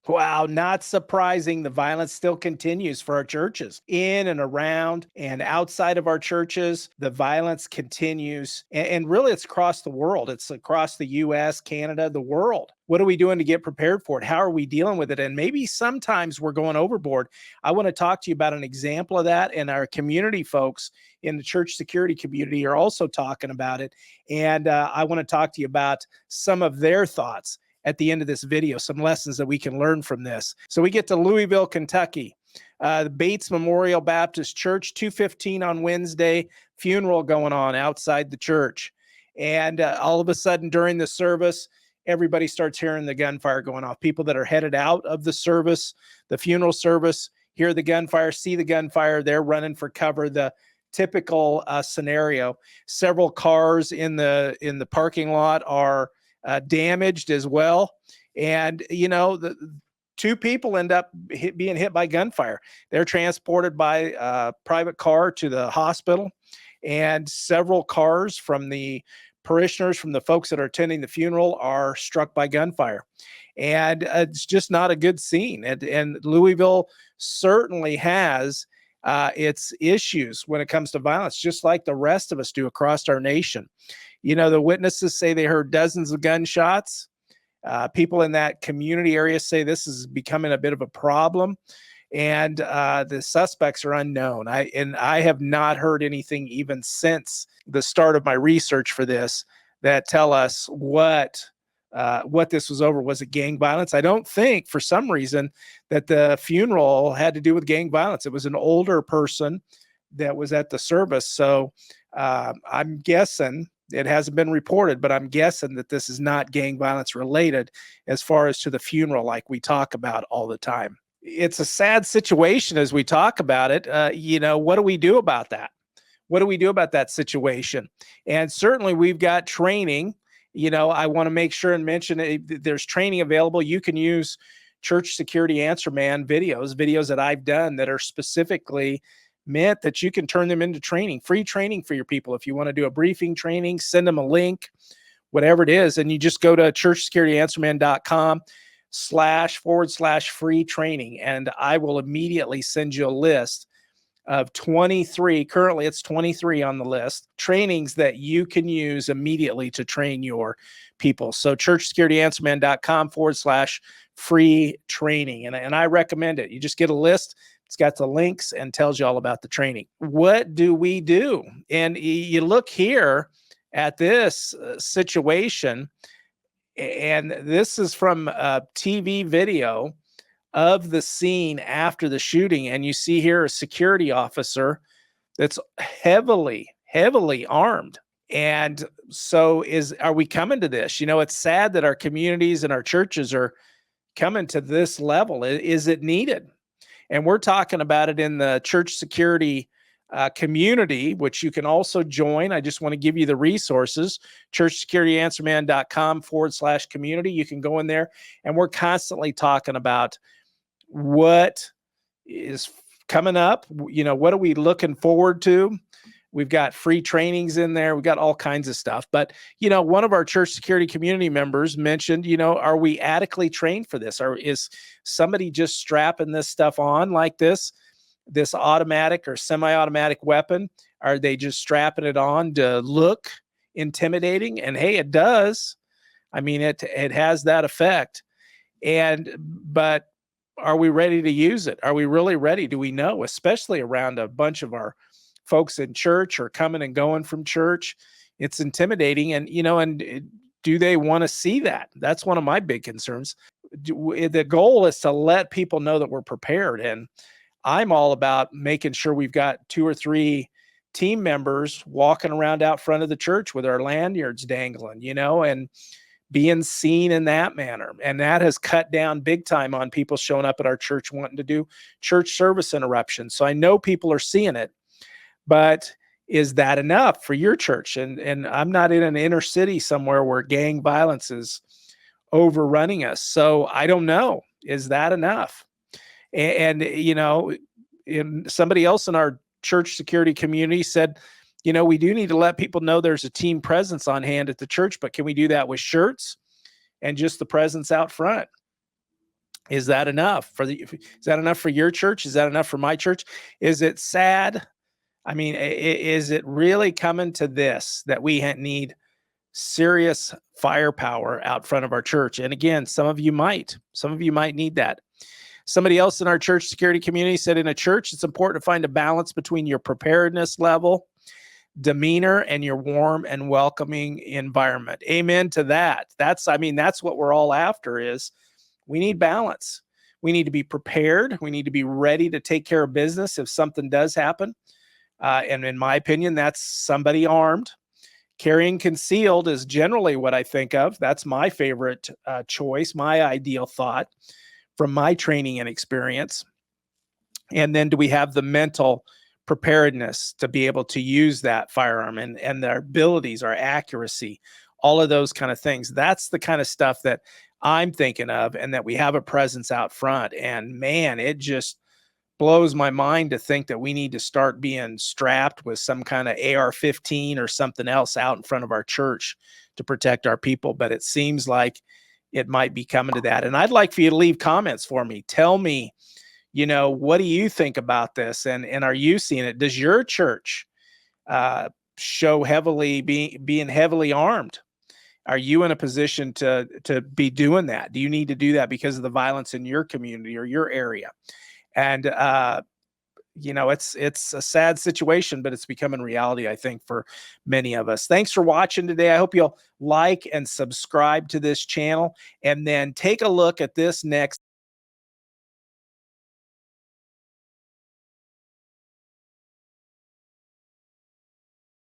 Wow, not surprising. The violence still continues for our churches in and around and outside of our churches. The violence continues. And really, it's across the world. It's across the US, Canada, the world. What are we doing to get prepared for it? How are we dealing with it? And maybe sometimes we're going overboard. I want to talk to you about an example of that. And our community folks in the church security community are also talking about it. And I want to talk to you about some of their thoughts at the end of this video, some lessons that we can learn from this. So we get to Louisville, Kentucky, the Bates Memorial Baptist Church, 2:15 on Wednesday, funeral going on outside the church. And all of a sudden during the service, everybody starts hearing the gunfire going off. People that are headed out of the service, the funeral service, hear the gunfire, see the gunfire, they're running for cover. The typical scenario. Several cars in the parking lot are damaged as well. And, the two people end up being hit by gunfire. They're transported by a private car to the hospital, and several cars from the parishioners, from the folks that are attending the funeral, are struck by gunfire. And it's just not a good scene. And Louisville certainly has its issues when it comes to violence, just like the rest of us do across our nation. The witnesses say they heard dozens of gunshots. People in that community area say this is becoming a bit of a problem, and the suspects are unknown. I have not heard anything even since the start of my research for this that tell us what this was over. Was it gang violence? I don't think, for some reason, that the funeral had to do with gang violence. It was an older person that was at the service, so I'm guessing. It hasn't been reported, but I'm guessing that this is not gang violence related as far as to the funeral like we talk about all the time. It's a sad situation as we talk about it. What do we do about that? What do we do about that situation? And certainly we've got training. I want to make sure and mention there's training available. You can use Church Security Answer Man videos that I've done that are specifically meant that you can turn them into training, free training for your people. If you want to do a briefing training, send them a link, whatever it is. And you just go to churchsecurityanswerman.com//free training. And I will immediately send you a list of 23, currently it's 23 on the list, trainings that you can use immediately to train your people. So churchsecurityanswerman.com/free training. And I recommend it. You just get a list. It's got the links and tells you all about the training. What do we do? And you look here at this situation, and this is from a TV video of the scene after the shooting. And you see here a security officer that's heavily armed. And so are we coming to this? It's sad that our communities and our churches are coming to this level. Is it needed? And we're talking about it in the church security community, which you can also join. I just want to give you the resources, churchsecurityanswerman.com/community. You can go in there, and we're constantly talking about what is coming up. What are we looking forward to? We've got free trainings in there. We've got all kinds of stuff. But, one of our church security community members mentioned, are we adequately trained for this? Or is somebody just strapping this stuff on like this automatic or semi-automatic weapon? Are they just strapping it on to look intimidating? And hey, it does. I mean, it has that effect. But are we ready to use it? Are we really ready? Do we know, especially around a bunch of our folks in church or coming and going from church? It's intimidating. And, do they want to see that? That's one of my big concerns. The goal is to let people know that we're prepared. And I'm all about making sure we've got 2 or 3 team members walking around out front of the church with our lanyards dangling, and being seen in that manner. And that has cut down big time on people showing up at our church wanting to do church service interruptions. So I know people are seeing it. But is that enough for your church? And I'm not in an inner city somewhere where gang violence is overrunning us. So I don't know. Is that enough? And somebody else in our church security community said, we do need to let people know there's a team presence on hand at the church, but can we do that with shirts and just the presence out front? Is that enough for is that enough for your church? Is that enough for my church? Is it sad? I mean, is it really coming to this that we need serious firepower out front of our church? And again, some of you might need that. Somebody else in our church security community said, in a church, it's important to find a balance between your preparedness level, demeanor, and your warm and welcoming environment. Amen to that. That's what we're all after. Is we need balance. We need to be prepared. We need to be ready to take care of business if something does happen. And in my opinion, that's somebody armed. Carrying concealed is generally what I think of. That's my favorite choice, my ideal thought from my training and experience. And then do we have the mental preparedness to be able to use that firearm and their abilities, our accuracy, all of those kind of things? That's the kind of stuff that I'm thinking of, and that we have a presence out front. And man, it just blows my mind to think that we need to start being strapped with some kind of AR-15 or something else out in front of our church to protect our people. But it seems like it might be coming to that. And I'd like for you to leave comments for me. Tell me, what do you think about this? And are you seeing it? Does your church show being heavily armed? Are you in a position to be doing that? Do you need to do that because of the violence in your community or your area? And it's a sad situation, but it's becoming reality, I think, for many of us. Thanks for watching today. I hope you'll like and subscribe to this channel, and then take a look at this next